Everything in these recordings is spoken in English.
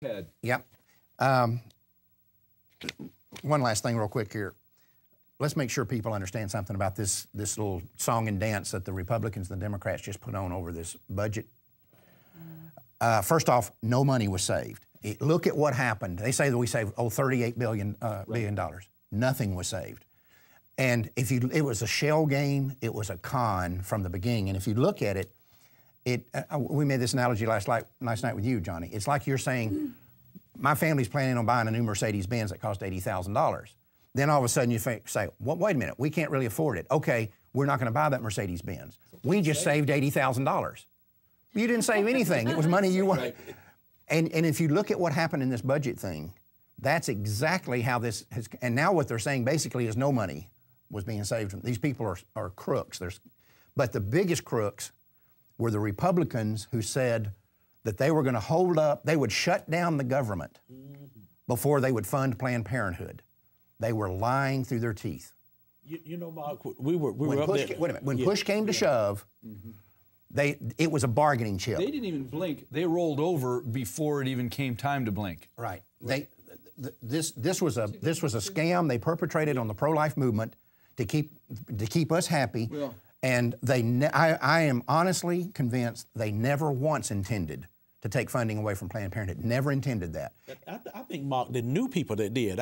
Head. Yep. One last thing real quick here. Let's make sure people understand something about this little song and dance that the Republicans and the Democrats just put on over this budget. First off, no money was saved. Look at what happened. They say that we saved, $38 billion. Nothing was saved. And it was a shell game. It was a con from the beginning. And if you look at it, we made this analogy last night with you, Johnny. It's like you're saying, my family's planning on buying a new Mercedes-Benz that cost $80,000. Then all of a sudden you say, well, wait a minute, we can't really afford it. Okay, we're not going to buy that Mercedes-Benz. We just saved $80,000. You didn't save anything. It was money you wanted. And if you look at what happened in this budget thing, that's exactly how this has, and now what they're saying basically is no money was being saved. These people are crooks. But the biggest crooks were the Republicans who said that they were going to hold up, they would shut down the government before they would fund Planned Parenthood. They were lying through their teeth. You know, Mark, we were up there. Wait a minute. When push came to shove, it was a bargaining chip. They didn't even blink. They rolled over before it even came time to blink. Right. This was a scam they perpetrated on the pro-life movement to keep us happy. Well, and I am honestly convinced they never once intended to take funding away from Planned Parenthood. Never intended that. I think, Mark, the new people that did.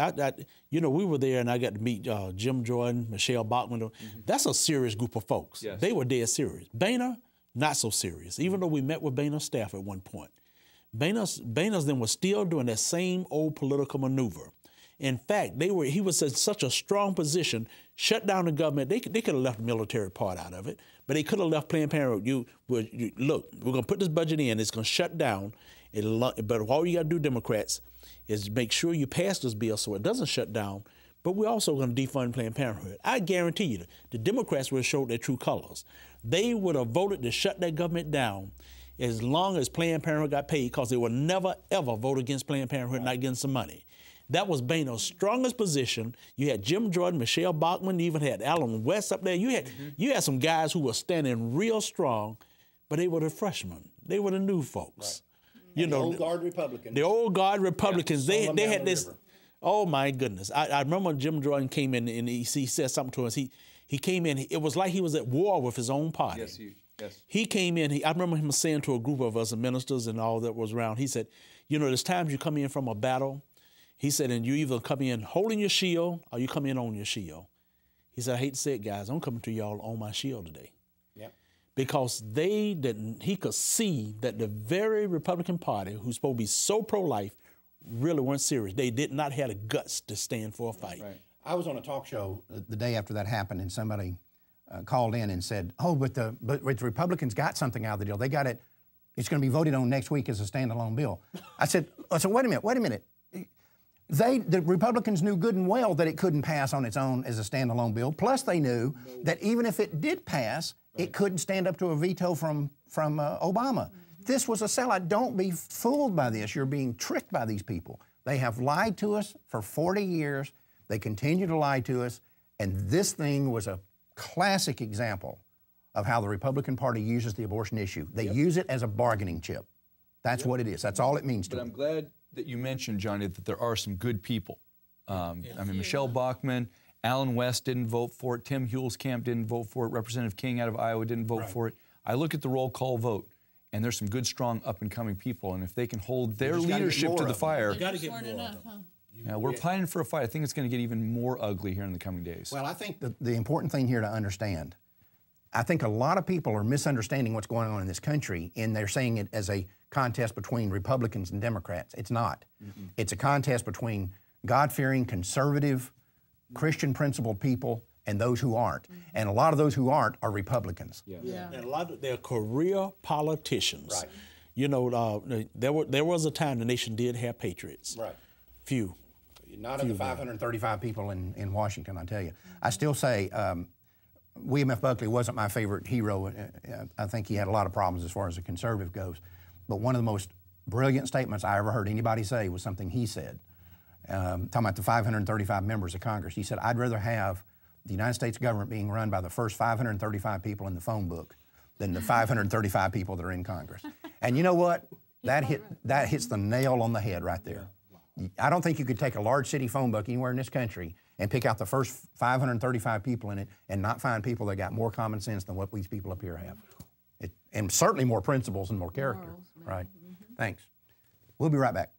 You know, we were there and I got to meet Jim Jordan, Michelle Bachmann. That's a serious group of folks. Yes. They were dead serious. Boehner, not so serious. Even though we met with Boehner's staff at one point. Boehner's then was still doing that same old political maneuver. In fact, he was in such a strong position, shut down the government. They could have left the military part out of it, but they could have left Planned Parenthood. Look, we're going to put this budget in. It's going to shut down. But all you got to do, Democrats, is make sure you pass this bill so it doesn't shut down. But we're also going to defund Planned Parenthood. I guarantee you, the Democrats would have showed their true colors. They would have voted to shut that government down as long as Planned Parenthood got paid, because they would never, ever vote against Planned Parenthood not getting some money. That was Boehner's strongest position. You had Jim Jordan, Michelle Bachmann, you even had Alan West up there. You had some guys who were standing real strong, but they were the freshmen. They were the new folks. Right. You know, the old guard Republicans. The old guard Republicans. Yeah, they had this. River. Oh my goodness! I remember when Jim Jordan came in and he said something to us. He came in. It was like he was at war with his own party. Yes, yes. He came in. I remember him saying to a group of us, the ministers and all that was around. He said, "You know, there's times you come in from a battle." He said, and you either come in holding your shield or you come in on your shield. He said, I hate to say it, guys, I'm coming to y'all on my shield today. Yep. Because he could see that the very Republican Party, who's supposed to be so pro-life, really weren't serious. They did not have the guts to stand for a fight. Right. I was on a talk show the day after that happened, and somebody called in and said, oh, but the Republicans got something out of the deal. They got it. It's going to be voted on next week as a standalone bill. I said, wait a minute. The Republicans knew good and well that it couldn't pass on its own as a standalone bill. Plus, they knew that even if it did pass, it couldn't stand up to a veto from Obama. This was a sellout. Don't be fooled by this. You're being tricked by these people. They have lied to us for 40 years. They continue to lie to us. And this thing was a classic example of how the Republican Party uses the abortion issue. They use it as a bargaining chip. That's what it is. That's all it means to them. But I'm glad that you mentioned, Johnny, that there are some good people. I mean, Michelle Bachmann, Alan West didn't vote for it, Tim Huelskamp didn't vote for it, Representative King out of Iowa didn't vote for it. I look at the roll call vote, and there's some good, strong, up-and-coming people, and if they can hold their leadership to the fire, we're planning for a fight. I think it's going to get even more ugly here in the coming days. Well, I think the important thing here to understand, I think a lot of people are misunderstanding what's going on in this country, and they're saying it as a contest between Republicans and Democrats. It's not. It's a contest between God-fearing, conservative, Christian principled people and those who aren't. And a lot of those who aren't are Republicans. And a lot of they're career politicians. Right. You know, there was a time the nation did have patriots. Right. Few. Not of the 535 people in Washington, I tell you. I still say William F. Buckley wasn't my favorite hero. I think he had a lot of problems as far as a conservative goes. But one of the most brilliant statements I ever heard anybody say was something he said, talking about the 535 members of Congress. He said, I'd rather have the United States government being run by the first 535 people in the phone book than the 535 people that are in Congress. And you know what? That hits the nail on the head right there. I don't think you could take a large city phone book anywhere in this country and pick out the first 535 people in it and not find people that got more common sense than what these people up here have. And certainly more principles and more character, right? Thanks. We'll be right back.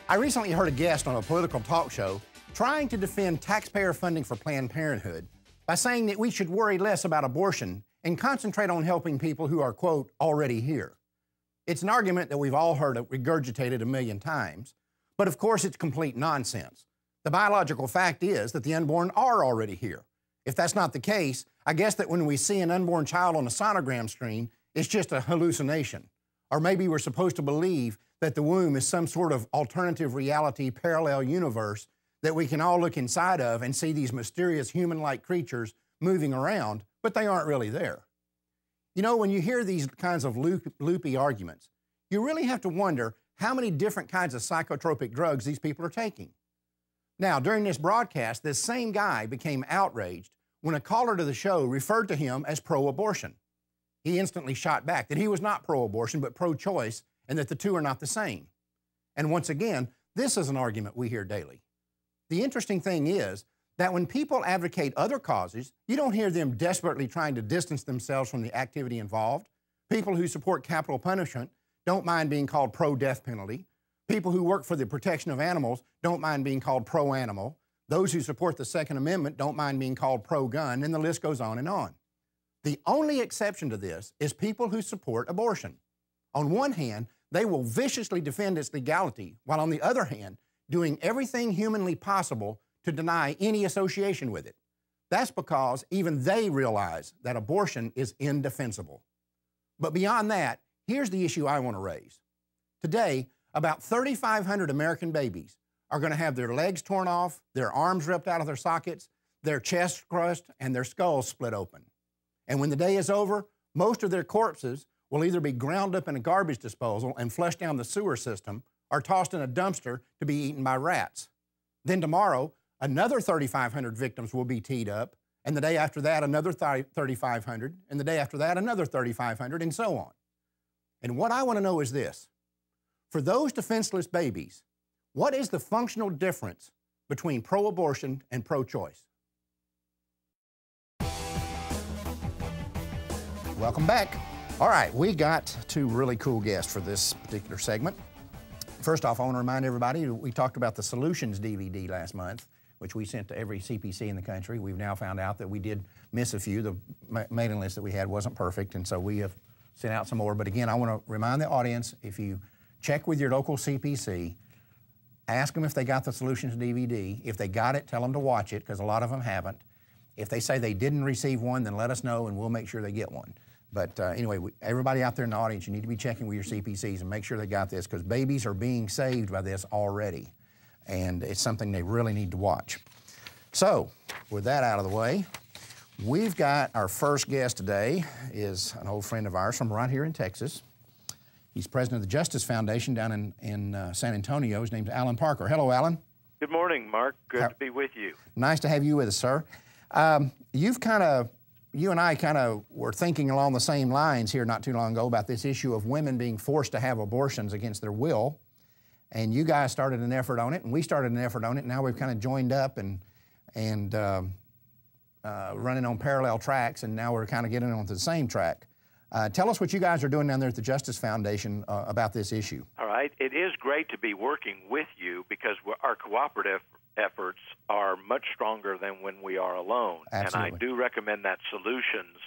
I recently heard a guest on a political talk show trying to defend taxpayer funding for Planned Parenthood by saying that we should worry less about abortion and concentrate on helping people who are, quote, already here. It's an argument that we've all heard regurgitated a million times, but of course it's complete nonsense. The biological fact is that the unborn are already here. If that's not the case, I guess that when we see an unborn child on a sonogram screen, it's just a hallucination. Or maybe we're supposed to believe that the womb is some sort of alternative reality parallel universe that we can all look inside of and see these mysterious human-like creatures moving around, but they aren't really there. You know, when you hear these kinds of loopy arguments, you really have to wonder how many different kinds of psychotropic drugs these people are taking. Now, during this broadcast, this same guy became outraged when a caller to the show referred to him as pro-abortion. He instantly shot back that he was not pro-abortion, but pro-choice, and that the two are not the same. And once again, this is an argument we hear daily. The interesting thing is that when people advocate other causes, you don't hear them desperately trying to distance themselves from the activity involved. People who support capital punishment don't mind being called pro-death penalty. People who work for the protection of animals don't mind being called pro-animal. Those who support the Second Amendment don't mind being called pro-gun, and the list goes on and on. The only exception to this is people who support abortion. On one hand, they will viciously defend its legality, while on the other hand, doing everything humanly possible to deny any association with it. That's because even they realize that abortion is indefensible. But beyond that, here's the issue I want to raise. Today, about 3,500 American babies are going to have their legs torn off, their arms ripped out of their sockets, their chests crushed, and their skulls split open. And when the day is over, most of their corpses will either be ground up in a garbage disposal and flushed down the sewer system or tossed in a dumpster to be eaten by rats. Then tomorrow, another 3,500 victims will be teed up, and the day after that, another 3,500, and the day after that, another 3,500, and so on. And what I want to know is this. For those defenseless babies, what is the functional difference between pro-abortion and pro-choice? Welcome back. All right, we got two really cool guests for this particular segment. First off, I want to remind everybody, we talked about the Solutions DVD last month, which we sent to every CPC in the country. We've now found out that we did miss a few. The mailing list that we had wasn't perfect, and so we have sent out some more. But again, I want to remind the audience, if you check with your local CPC, ask them if they got the Solutions DVD. If they got it, tell them to watch it, because a lot of them haven't. If they say they didn't receive one, then let us know, and we'll make sure they get one. But anyway, everybody out there in the audience, you need to be checking with your CPCs and make sure they got this, because babies are being saved by this already. And it's something they really need to watch. So, with that out of the way, we've got our first guest today is an old friend of ours from right here in Texas. He's president of the Justice Foundation down in San Antonio. His name's Alan Parker. Hello, Alan. Good morning, Mark. Good to be with you. Nice to have you with us, sir. You and I kind of were thinking along the same lines here not too long ago about this issue of women being forced to have abortions against their will. And you guys started an effort on it, and we started an effort on it, and now we've kind of joined up and running on parallel tracks, and now we're kind of getting onto the same track. Tell us what you guys are doing down there at the Justice Foundation about this issue. All right. It is great to be working with you because our cooperative efforts are much stronger than when we are alone. Absolutely. And I do recommend that Solutions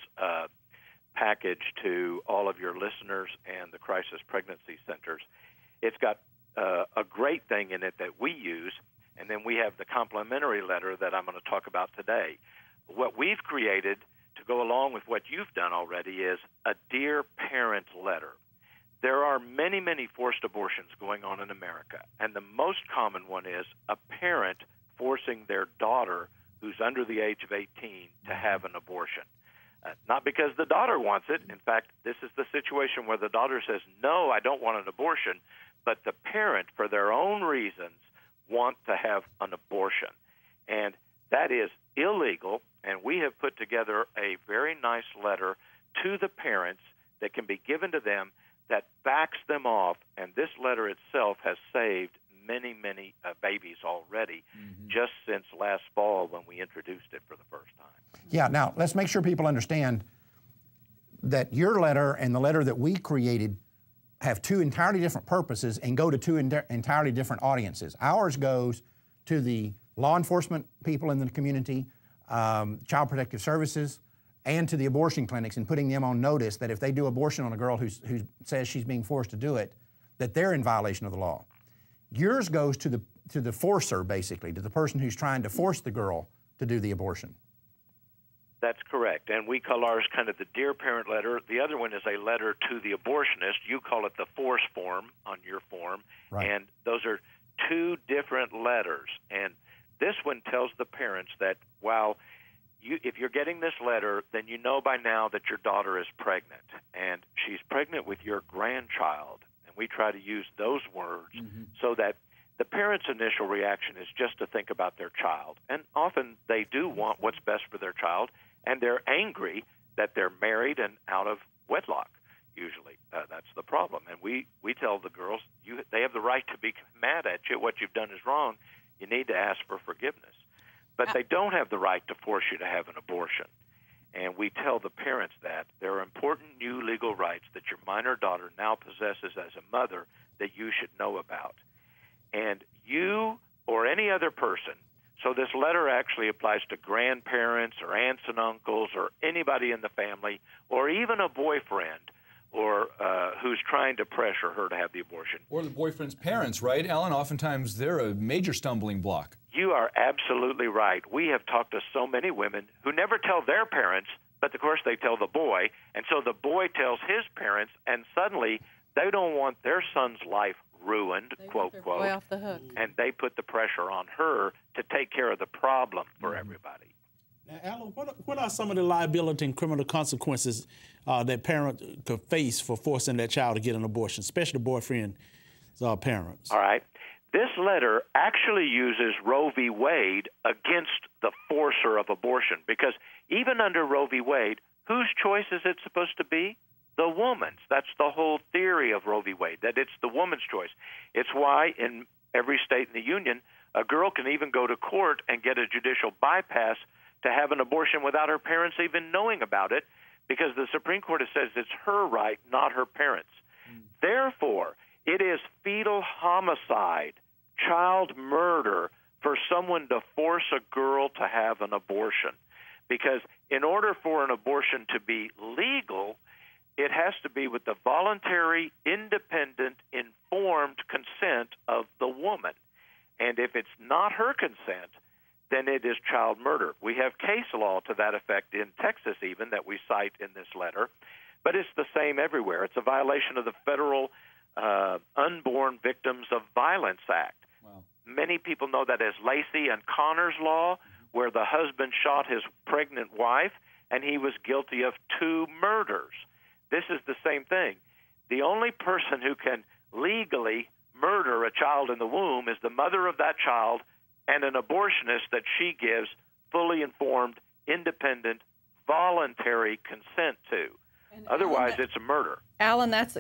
package to all of your listeners and the crisis pregnancy centers. It's got a great thing in it that we use, and then we have the complimentary letter that I'm going to talk about today. What we've created to go along with what you've done already is a Dear Parent letter. There are many, many forced abortions going on in America, and the most common one is a parent forcing their daughter who's under the age of 18 to have an abortion. Not because the daughter wants it. In fact, this is the situation where the daughter says, no, I don't want an abortion, but the parent, for their own reasons, want to have an abortion. And that is illegal, and we have put together a very nice letter to the parents that can be given to them that backs them off, and this letter itself has saved many, many babies already just since last fall when we introduced it for the first time. Yeah, now let's make sure people understand that your letter and the letter that we created have two entirely different purposes and go to two entirely different audiences. Ours goes to the law enforcement people in the community, Child Protective Services, and to the abortion clinics, and putting them on notice that if they do abortion on a girl who says she's being forced to do it, that they're in violation of the law. Yours goes to the forcer, basically, to the person who's trying to force the girl to do the abortion. That's correct, and we call ours kind of the Dear Parent letter. The other one is a letter to the abortionist. You call it the force form on your form, right. And those are two different letters. And this one tells the parents that while if you're getting this letter, then you know by now that your daughter is pregnant, and she's pregnant with your grandchild. And we try to use those words so that the parent's initial reaction is just to think about their child. And often they do want what's best for their child, and they're angry that they're married and out of wedlock, usually. That's the problem. And we tell the girls, they have the right to be mad at you. What you've done is wrong. You need to ask for forgiveness. But they don't have the right to force you to have an abortion. And we tell the parents that there are important new legal rights that your minor daughter now possesses as a mother that you should know about. And you or any other person, so this letter actually applies to grandparents or aunts and uncles or anybody in the family or even a boyfriend or who's trying to pressure her to have the abortion. Or the boyfriend's parents, right, Alan? Oftentimes they're a major stumbling block. You are absolutely right. We have talked to so many women who never tell their parents, but of course they tell the boy, and so the boy tells his parents, and suddenly they don't want their son's life ruined, quote, quote, boy off the hook. And they put the pressure on her to take care of the problem for everybody. Now, Alan, what are some of the liability and criminal consequences that parents could face for forcing their child to get an abortion, especially boyfriend's parents? All right. This letter actually uses Roe v. Wade against the forcer of abortion because even under Roe v. Wade, whose choice is it supposed to be? The woman's. That's the whole theory of Roe v. Wade, that it's the woman's choice. It's why in every state in the union, a girl can even go to court and get a judicial bypass to have an abortion without her parents even knowing about it because the Supreme Court has said it's her right, not her parents. Therefore, it is fetal homicide, child murder, for someone to force a girl to have an abortion. Because in order for an abortion to be legal, it has to be with the voluntary, independent, informed consent of the woman. And if it's not her consent, then it is child murder. We have case law to that effect in Texas even that we cite in this letter, but it's the same everywhere. It's a violation of the Federal Unborn Victims of Violence Act. Wow. Many people know that as Lacey and Connor's law, where the husband shot his pregnant wife and he was guilty of 2 murders. This is the same thing. The only person who can legally murder a child in the womb is the mother of that child and an abortionist that she gives fully informed, independent, voluntary consent to. And Otherwise, it's a murder. Alan, that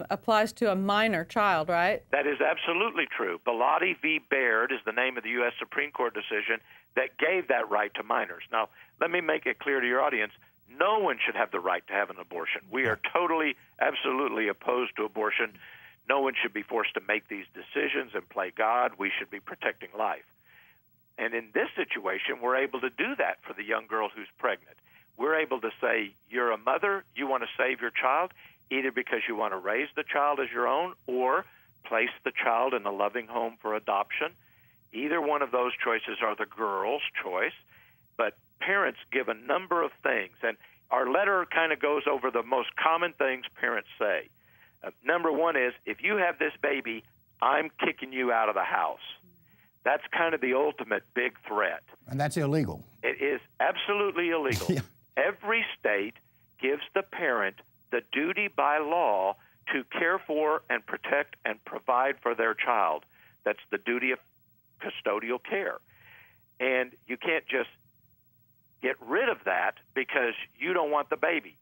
applies to a minor child, right? That is absolutely true. Bellotti v. Baird is the name of the U.S. Supreme Court decision that gave that right to minors. Now, let me make it clear to your audience, no one should have the right to have an abortion. We are totally, absolutely opposed to abortion. No one should be forced to make these decisions and play God. We should be protecting life. And in this situation, we're able to do that for the young girl who's pregnant. We're able to say, you're a mother, you want to save your child, either because you want to raise the child as your own or place the child in a loving home for adoption. Either one of those choices are the girl's choice, but parents give a number of things. And our letter kind of goes over the most common things parents say. Number one is, if you have this baby, I'm kicking you out of the house. That's kind of the ultimate big threat. And that's illegal. It is absolutely illegal. Yeah. Every state gives the parent the duty by law to care for and protect and provide for their child. That's the duty of custodial care. And you can't just get rid of that because you don't want the baby.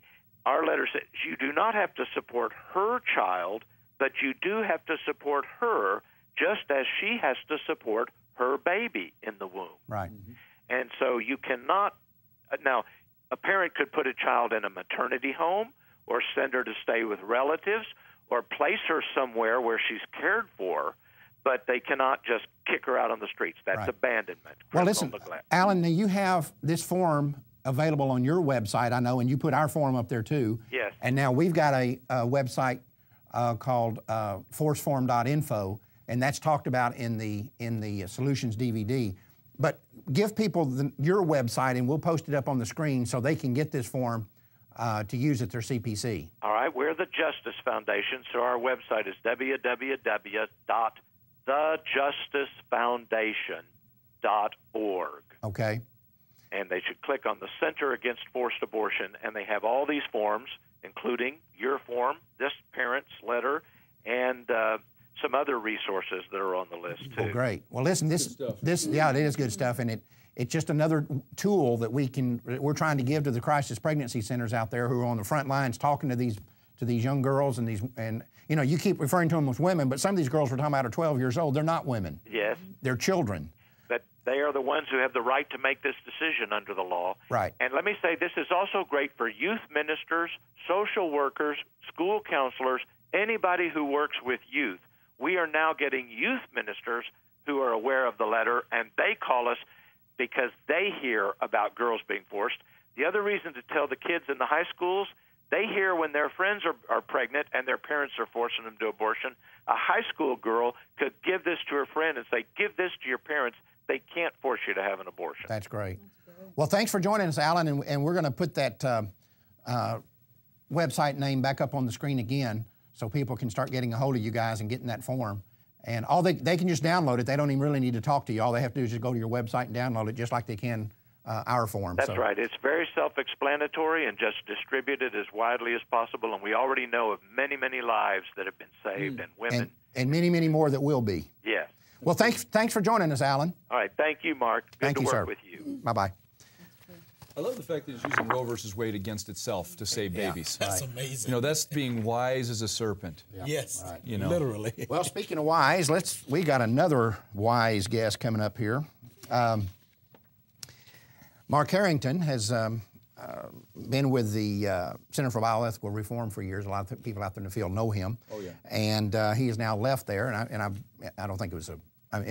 Our letter says you do not have to support her child, but you do have to support her just as she has to support her baby in the womb. Right. And so you cannot, now, a parent could put a child in a maternity home or send her to stay with relatives or place her somewhere where she's cared for, but they cannot just kick her out on the streets. That's abandonment. Well, listen, Alan, now you have this form available on your website, I know, and you put our form up there too. Yes. And now we've got a website called forceform.info, and that's talked about in the Solutions DVD. But give people your website, and we'll post it up on the screen so they can get this form to use at their CPC. All right, we're the Justice Foundation, so our website is www.thejusticefoundation.org. Okay. And they should click on the Center Against Forced Abortion, and they have all these forms, including your form, this parent's letter, and some other resources that are on the list too. Well, great. Well, listen, this yeah, it is good stuff, and it's just another tool that we're trying to give to the crisis pregnancy centers out there who are on the front lines talking to these young girls and you know, you keep referring to them as women, but some of these girls we're talking about are 12 years old. They're not women. Yes. They're children. But they are the ones who have the right to make this decision under the law. Right. And let me say, this is also great for youth ministers, social workers, school counselors, anybody who works with youth. We are now getting youth ministers who are aware of the letter, and they call us because they hear about girls being forced. The other reason to tell the kids in the high schools, they hear when their friends are pregnant and their parents are forcing them to abortion. A high school girl could give this to her friend and say, give this to your parents. They can't force you to have an abortion. That's great. Well, thanks for joining us, Alan, and we're going to put that website name back up on the screen again so people can start getting a hold of you guys and getting that form. And they can just download it. They don't even really need to talk to you. All they have to do is just go to your website and download it just like they can our form. That's right. It's very self-explanatory and just distributed as widely as possible. And we already know of many, many lives that have been saved and women. And many, many more that will be. Yes. Well, thanks for joining us, Alan. All right. Thank you, Mark. Good to work with you. Bye-bye. I love the fact that he's using Roe versus Wade against itself to save babies. That's amazing. You know, that's being wise as a serpent. Yeah. Yes, right. You know. Literally. Well, speaking of wise, we got another wise guest coming up here. Mark Harrington has been with the Center for Bioethical Reform for years. A lot of people out there in the field know him. Oh yeah. And he has now left there, and I don't think it was it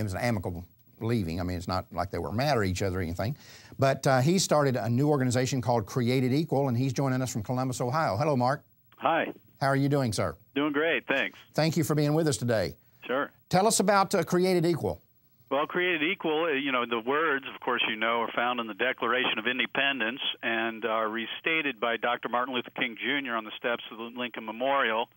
was an amicable leaving. I mean, it's not like they were mad at each other or anything. But he started a new organization called Created Equal, and he's joining us from Columbus, Ohio. Hello, Mark. Hi. How are you doing, sir? Doing great, thanks. Thank you for being with us today. Sure. Tell us about Created Equal. Well, Created Equal, you know, the words, of course, you know, are found in the Declaration of Independence and are restated by Dr. Martin Luther King Jr. on the steps of the Lincoln Memorial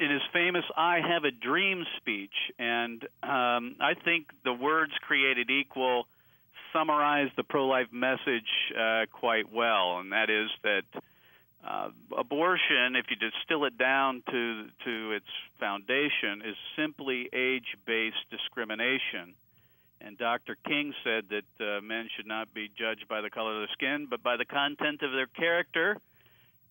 in his famous I Have a Dream speech. And I think the words Created Equal summarize the pro-life message quite well, and that is that abortion, if you distill it down to its foundation, is simply age-based discrimination. And Dr. King said that men should not be judged by the color of their skin, but by the content of their character,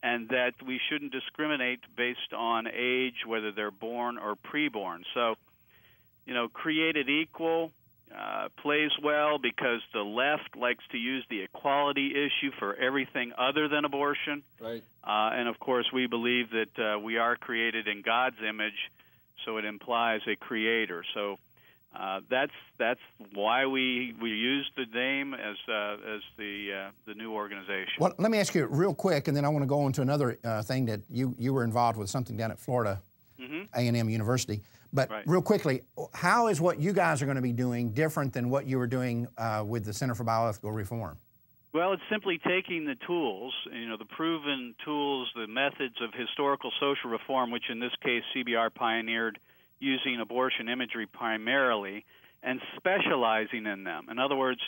and that we shouldn't discriminate based on age, whether they're born or preborn. So, you know, Created Equal plays well because the left likes to use the equality issue for everything other than abortion. Right. And, of course, we believe that we are created in God's image, so it implies a creator. So that's why we use the name as the new organization. Well, let me ask you real quick, and then I want to go on to another thing that you were involved with, something down at Florida A&M University. But real quickly, how is what you guys are going to be doing different than what you were doing with the Center for Bioethical Reform? Well, it's simply taking the tools, you know, the proven tools, the methods of historical social reform, which in this case CBR pioneered using abortion imagery primarily, and specializing in them. In other words,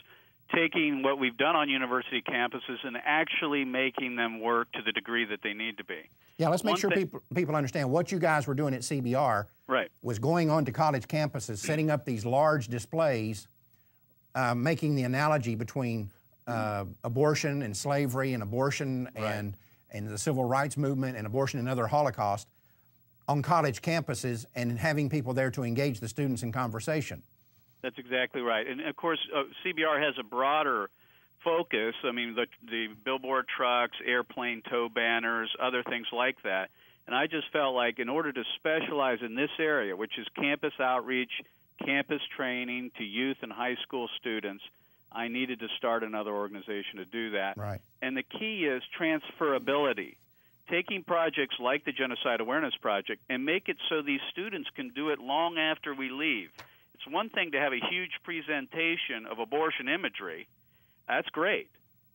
taking what we've done on university campuses and actually making them work to the degree that they need to be. Yeah, let's make sure people understand what you guys were doing at CBR was going on to college campuses, setting up these large displays, making the analogy between abortion and slavery and abortion and the civil rights movement and abortion and other Holocaust on college campuses and having people there to engage the students in conversation. That's exactly right. And, of course, CBR has a broader focus. I mean, the billboard trucks, airplane tow banners, other things like that. And I just felt like in order to specialize in this area, which is campus outreach, campus training to youth and high school students, I needed to start another organization to do that. Right. And the key is transferability. Taking projects like the Genocide Awareness Project and make it so these students can do it long after we leave. It's one thing to have a huge presentation of abortion imagery. That's great.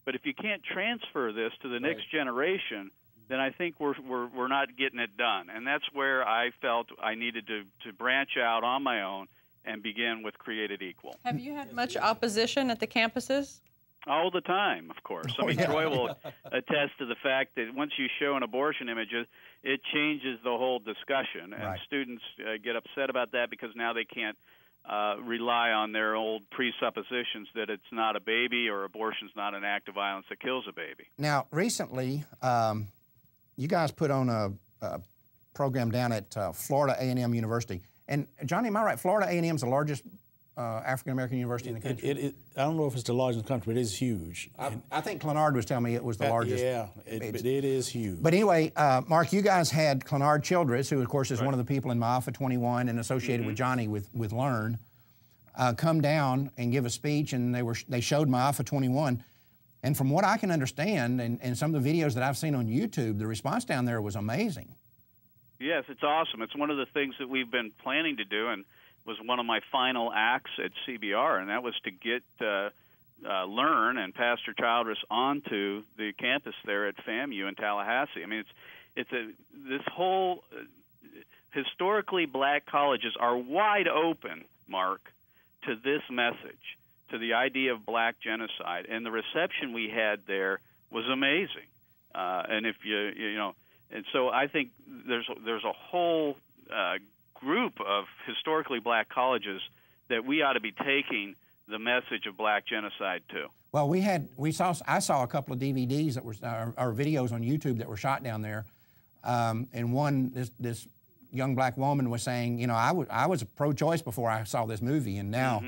But if you can't transfer this to the next generation, then I think we're not getting it done. And that's where I felt I needed to branch out on my own and begin with Created Equal. Have you had much opposition at the campuses? All the time, of course. I mean, Troy will attest to the fact that once you show an abortion image, it changes the whole discussion. And students get upset about that because now they can't rely on their old presuppositions that it's not a baby or abortion's not an act of violence that kills a baby. Now, recently, you guys put on a program down at Florida A&M University. And, Johnny, am I right? Florida A&M is the largest African-American university in the country? I don't know if it's the largest in the country, but it is huge. I think L.E.A.R.N was telling me it was the largest. Yeah, but it is huge. But anyway, Mark, you guys had L.E.A.R.N. Childress, who, of course, is one of the people in Maafa 21 and associated with Johnny with L.E.A.R.N., come down and give a speech, and they showed Maafa 21. And from what I can understand, and some of the videos that I've seen on YouTube, the response down there was amazing. Yes, it's awesome. It's one of the things that we've been planning to do, and was one of my final acts at CBR, and that was to get L.E.A.R.N. and Pastor Childress onto the campus there at FAMU in Tallahassee. I mean, this whole historically black colleges are wide open, Mark, to this message, to the idea of black genocide, and the reception we had there was amazing. And if you know, and so I think there's a whole group of historically black colleges that we ought to be taking the message of black genocide to. Well, I saw a couple of DVDs that were or videos on YouTube that were shot down there, and this young black woman was saying, you know, I was pro-choice before I saw this movie, and now,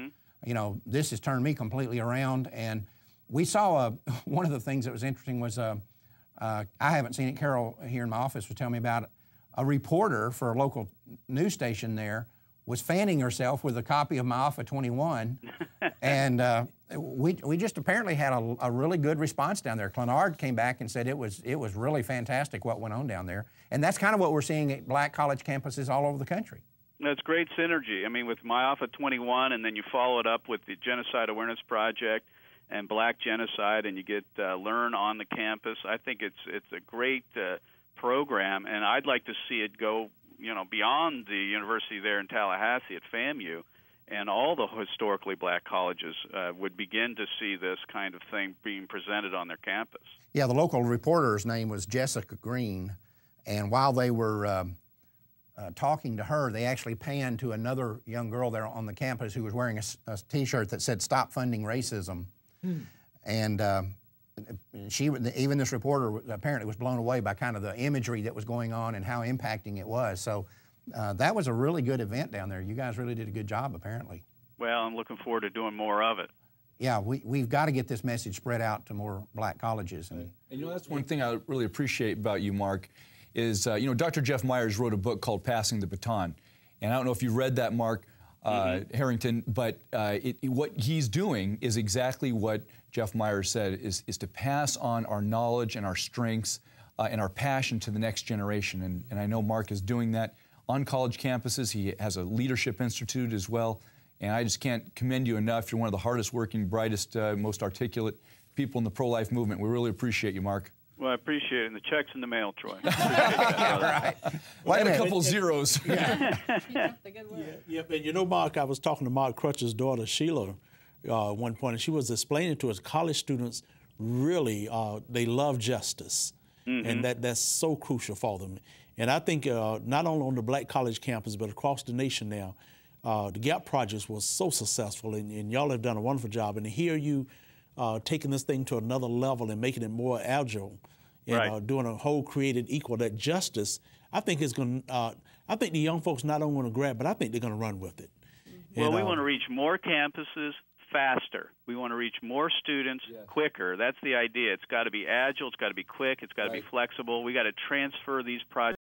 you know, this has turned me completely around. And we saw one of the things that was interesting was I haven't seen it. Carol here in my office was telling me about it. A reporter for a local news station there was fanning herself with a copy of Maafa 21, and we just apparently had a really good response down there. L.E.A.R.N. came back and said it was really fantastic what went on down there, and that's kind of what we're seeing at black college campuses all over the country. That's great synergy. I mean, with Maafa 21, and then you follow it up with the Genocide Awareness Project and Black Genocide, and you get L.E.A.R.N. on the campus. I think it's a great program, and I'd like to see it go, you know, beyond the university there in Tallahassee at FAMU, and all the historically black colleges would begin to see this kind of thing being presented on their campus. Yeah, the local reporter's name was Jessica Green, and while they were talking to her, they actually panned to another young girl there on the campus who was wearing a T-shirt that said "Stop Funding Racism," and even this reporter apparently was blown away by kind of the imagery that was going on and how impacting it was. So that was a really good event down there. You guys really did a good job, apparently. Well, I'm looking forward to doing more of it. Yeah, we've got to get this message spread out to more black colleges. And you know, that's one thing I really appreciate about you, Mark, is, you know, Dr. Jeff Myers wrote a book called Passing the Baton. And I don't know if you read that, Mark Harrington, but what he's doing is exactly what Jeff Myers said, is to pass on our knowledge and our strengths and our passion to the next generation. And I know Mark is doing that on college campuses. He has a leadership institute as well. And I just can't commend you enough. You're one of the hardest working, brightest, most articulate people in the pro-life movement. We really appreciate you, Mark. Well, I appreciate it. And the check's in the mail, Troy. Right. Well, and a couple zeros. Yeah. And you know, Mark, I was talking to Mark Crutcher's daughter, Sheila, at one point, and she was explaining to us college students really, they love justice. And that's so crucial for them. And I think not only on the black college campus, but across the nation now, the GAP projects was so successful, and y'all have done a wonderful job. And to hear you taking this thing to another level and making it more agile, and doing a whole created equal, that justice, I think is going. I think the young folks not only going to grab, but I think they're going to run with it. Well, and, we want to reach more campuses faster. We want to reach more students quicker. That's the idea. It's got to be agile. It's got to be quick. It's got to be flexible. We got to transfer these projects